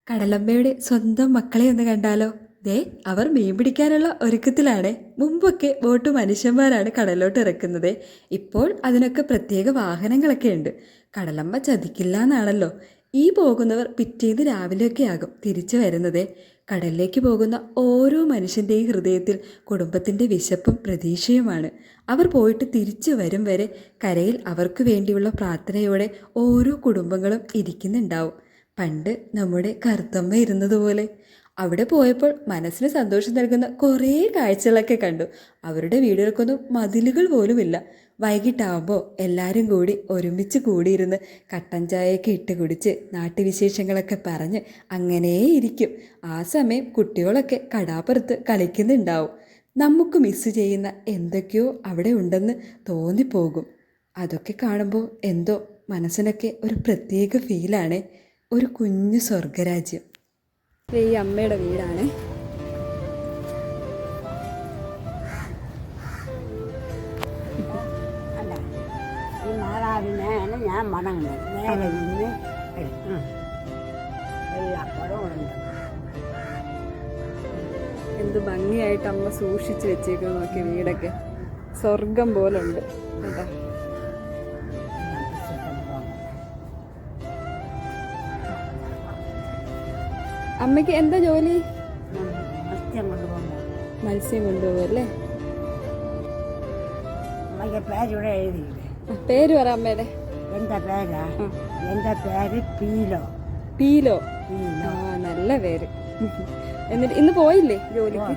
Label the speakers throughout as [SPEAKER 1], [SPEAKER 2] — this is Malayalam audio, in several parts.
[SPEAKER 1] കടലമ്മയുടെ സ്വന്തം മക്കളെ ഒന്ന് കണ്ടാലോ? ദേ അവർ മീൻ പിടിക്കാനുള്ള ഒരുക്കത്തിലാണ്. മുമ്പൊക്കെ ബോട്ട് മനുഷ്യന്മാരാണ് കടലിലോട്ട് ഇറക്കുന്നത്. ഇപ്പോൾ അതിനൊക്കെ പ്രത്യേക വാഹനങ്ങളൊക്കെ ഉണ്ട്. കടലമ്മ ചതിക്കില്ല എന്നാണല്ലോ. ഈ പോകുന്നവർ പിറ്റേന്ന് രാവിലെയൊക്കെ ആകും തിരിച്ചു വരുന്നത്. കടലിലേക്ക് പോകുന്ന ഓരോ മനുഷ്യൻ്റെയും ഹൃദയത്തിൽ കുടുംബത്തിൻ്റെ വിശപ്പും പ്രതീക്ഷയുമാണ്. അവർ പോയിട്ട് തിരിച്ചു വരും വരെ കരയിൽ അവർക്ക് വേണ്ടിയുള്ള പ്രാർത്ഥനയോടെ ഓരോ കുടുംബങ്ങളും ഇരിക്കുന്നുണ്ടാവും. പണ്ട് നമ്മുടെ കറുത്തമ്മ ഇരുന്നതുപോലെ. അവിടെ പോയപ്പോൾ മനസ്സിന് സന്തോഷം നൽകുന്ന കുറേ കാഴ്ചകളൊക്കെ കണ്ടു. അവരുടെ വീടുകൾക്കൊന്നും മതിലുകൾ പോലുമില്ല. വൈകിട്ടാവുമ്പോൾ എല്ലാവരും കൂടി ഒരുമിച്ച് കൂടിയിരുന്ന് കട്ടൻ ചായയൊക്കെ ഇട്ട് കുടിച്ച് നാട്ടുവിശേഷങ്ങളൊക്കെ പറഞ്ഞ് അങ്ങനെ ഇരിക്കും. ആ സമയം കുട്ടികളൊക്കെ കടാപ്പുറത്ത് കളിക്കുന്നുണ്ടാവും. നമുക്ക് മിസ് ചെയ്യുന്ന എന്തൊക്കെയോ അവിടെ ഉണ്ടെന്ന് തോന്നിപ്പോകും. അതൊക്കെ കാണുമ്പോൾ എന്തോ മനസ്സിനൊക്കെ ഒരു പ്രത്യേക ഫീലാണ്. ഒരു കുഞ്ഞു സ്വർഗരാജ്യം. ഈ അമ്മയുടെ വീടാണ്.
[SPEAKER 2] ഈ മാതാവിനെയാണ് ഞാൻ മണങ്ങുന്നത്. നേരെ നിന്ന്
[SPEAKER 1] എന്ത് ഭംഗിയായിട്ട് അമ്മ സൂക്ഷിച്ച് വെച്ചേക്കുന്നത് നോക്കിയ വീടൊക്കെ സ്വർഗം പോലെ ഉണ്ട് കേട്ടോ. അമ്മയ്ക്ക് എന്താ ജോലി?
[SPEAKER 2] മത്സ്യം കൊണ്ടുപോകുമ്പോൾ.
[SPEAKER 1] മത്സ്യം കൊണ്ടുപോകല്ലേ?
[SPEAKER 2] അമ്മയ്ക്ക് പേരിവിടെ എഴുതിയില്ലേ?
[SPEAKER 1] പേര് പറ അമ്മയുടെ.
[SPEAKER 2] എൻ്റെ പേരാ? എൻ്റെ പേര് പീലോ.
[SPEAKER 1] പീലോ?
[SPEAKER 2] പീലോ.
[SPEAKER 1] ആ, നല്ല പേര്. എന്നിട്ട് ഇന്ന് പോയില്ലേ ജോലിക്ക്?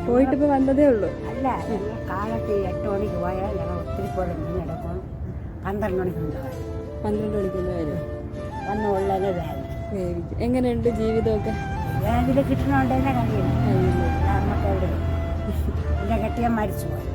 [SPEAKER 1] പോയിട്ട് ഇപ്പൊ വന്നതേ ഉള്ളൂ.
[SPEAKER 2] അല്ല, ഞങ്ങൾ കാലത്ത് 8 മണിക്ക് പോയാൽ ഞങ്ങൾ ഒത്തിരി പോലെ മീൻ എടുക്കും. 12 മണിക്ക് ഉണ്ടാവും.
[SPEAKER 1] 12 മണിക്കൊന്നും വരും.
[SPEAKER 2] വന്ന് ഉള്ളത് വേവിക്കും.
[SPEAKER 1] എങ്ങനെയുണ്ട് ജീവിതമൊക്കെ?
[SPEAKER 2] വേഗത്തിൽ കിട്ടണോണ്ട് തന്നെ കഴിയുന്നു. നമുക്ക് എവിടെ എൻ്റെ കെട്ടിയാൽ മരിച്ചുപോയി.